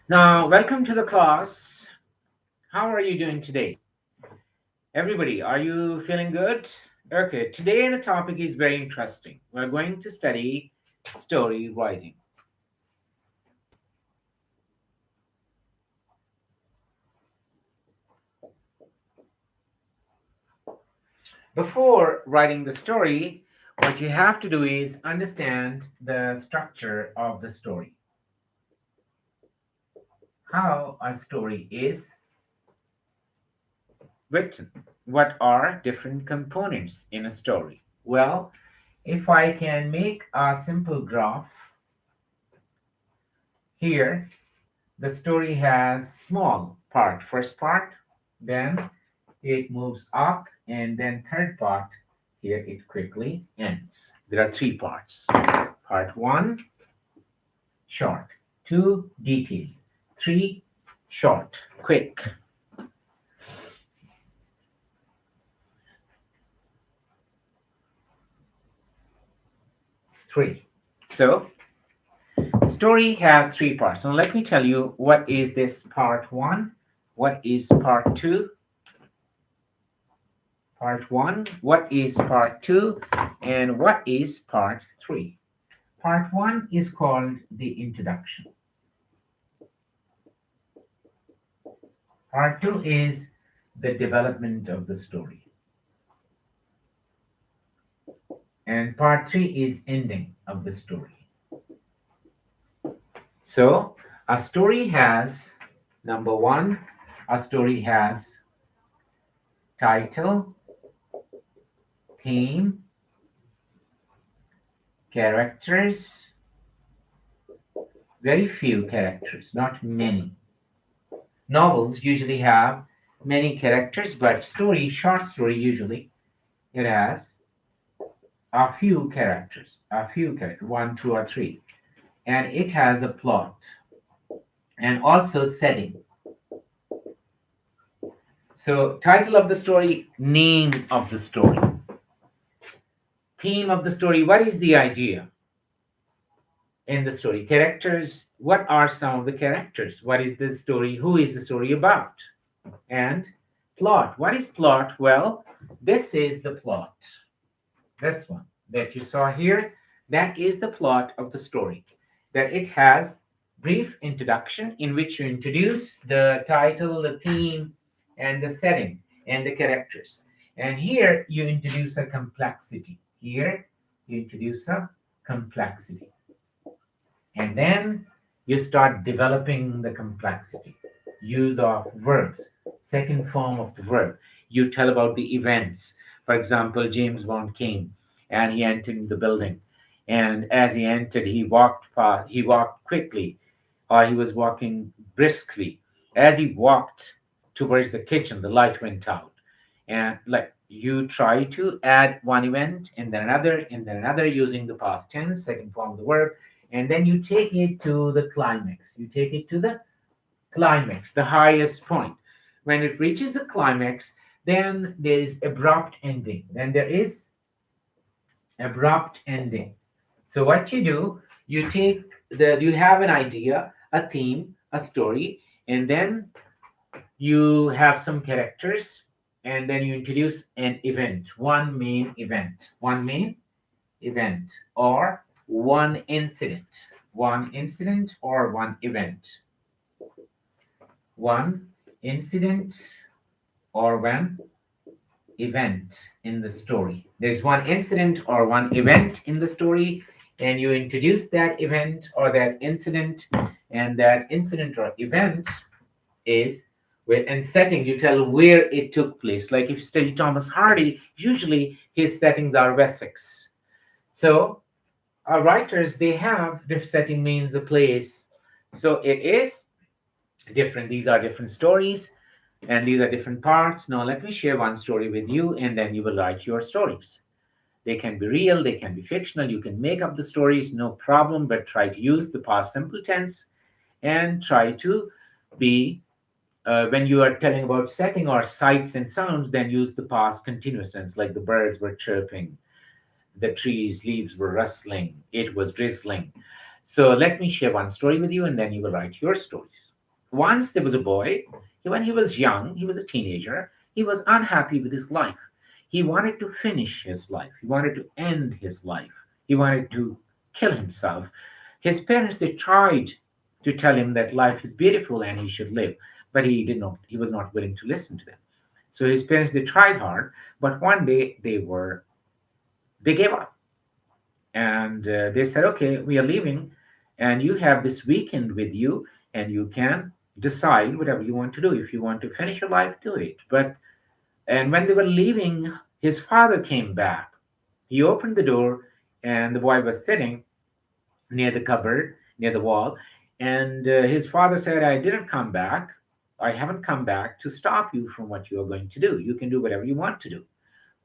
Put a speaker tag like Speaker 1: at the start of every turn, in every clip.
Speaker 1: Now, welcome to the class. How are you doing today? Everybody, are you feeling good? Okay, today the topic is very interesting. We're going to study story writing. Before writing the story, what you have to do is understand the structure of the story, how a story is written. What are different components in a story? Well, if I can make a simple graph here, the story has small part, first part, then it moves up, and then third part, here it quickly ends. There are three parts. Part one, short. Two, detailed. Three, short, quick. Three. So, story has three parts. Now, let me tell you what is this part one, what is part two, part one, what is part two, and what is part three. Part one is called the introduction. Part two is the development of the story. And part three is ending of the story. So a story has, number one, a story has title, theme, characters, very few characters, not many. Novels usually have many characters, but short story usually, it has a few characters, one, two, or three. And it has a plot and also setting. So, title of the story, name of the story, theme of the story, what is the idea in the story, characters, what are some of the characters, what is the story, who is the story about, and plot. What is plot? Well, this is the plot. This one that you saw here, that is the plot of the story. That it has brief introduction in which you introduce the title, the theme, and the setting and the characters. And here you introduce a complexity. Here you introduce a complexity. And then you start developing the complexity. Use of verbs, second form of the verb. You tell about the events. For example, James Bond came and he entered the building. And as he entered, he walked quickly, or he was walking briskly. As he walked towards the kitchen, the light went out. And like you try to add one event and then another using the past tense, second form of the verb, and then you take it to the climax. You take it to the climax, the highest point. When it reaches the climax, then there is abrupt ending. Then there is abrupt ending. So what you do, you have an idea, a theme, a story, and then you have some characters, and then you introduce an event, one main event, or one incident or one event, one incident or one event in the story. There's one incident or one event in the story, and you introduce that event or that incident, and that incident or event is where, and setting, you tell where it took place. Like if you study Thomas Hardy, usually his settings are Wessex. So our writers, they have the setting means the place. So it is different. These are different stories and these are different parts. Now let me share one story with you and then you will write your stories. They can be real, they can be fictional, you can make up the stories, no problem, but try to use the past simple tense and try to be when you are telling about setting or sights and sounds, then use the past continuous tense, like the birds were chirping, the trees leaves were rustling, it was drizzling. So let me share one story with you and then you will write your stories. Once there was a boy, when he was young, he was a teenager, he was unhappy with his life. He wanted to finish his life, he wanted to end his life, he wanted to kill himself. His parents, they tried to tell him that life is beautiful and he should live, but he was not willing to listen to them. So his parents, they tried hard, but one day they gave up, and they said, okay, we are leaving, and you have this weekend with you, and you can decide whatever you want to do. If you want to finish your life, do it. But and when they were leaving, his father came back. He opened the door, and the boy was sitting near the cupboard, near the wall. And his father said, I didn't come back. I haven't come back to stop you from what you are going to do. You can do whatever you want to do.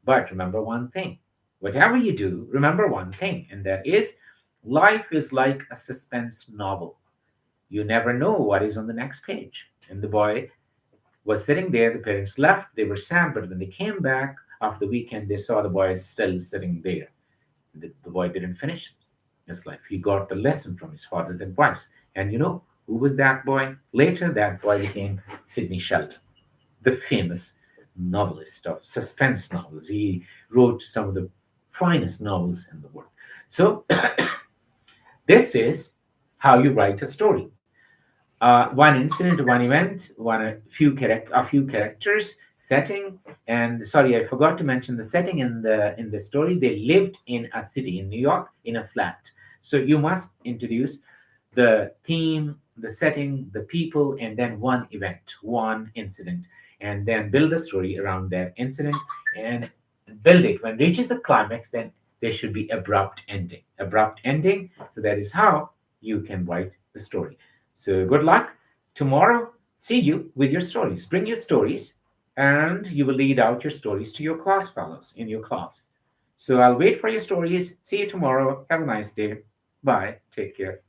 Speaker 1: But remember one thing, whatever you do, remember one thing, and that is life is like a suspense novel. You never know what is on the next page. And the boy was sitting there. The parents left. They were sad, but when they came back after the weekend, they saw the boy still sitting there. The boy didn't finish his life. He got the lesson from his father's advice. And you know who was that boy? Later, that boy became Sidney Sheldon, the famous novelist of suspense novels. He wrote some of the finest novels in the world. So, this is how you write a story. One incident, one event, a few characters, setting, and sorry, I forgot to mention the setting in the story. They lived in a city in New York in a flat. So you must introduce the theme, the setting, the people, and then one event, one incident, and then build the story around that incident and build it. When it reaches the climax, then there should be abrupt ending. Abrupt ending. So that is how you can write the story. So good luck. Tomorrow, see you with your stories. Bring your stories, and you will lead out your stories to your class fellows in your class. So I'll wait for your stories. See you tomorrow. Have a nice day. Bye. Take care.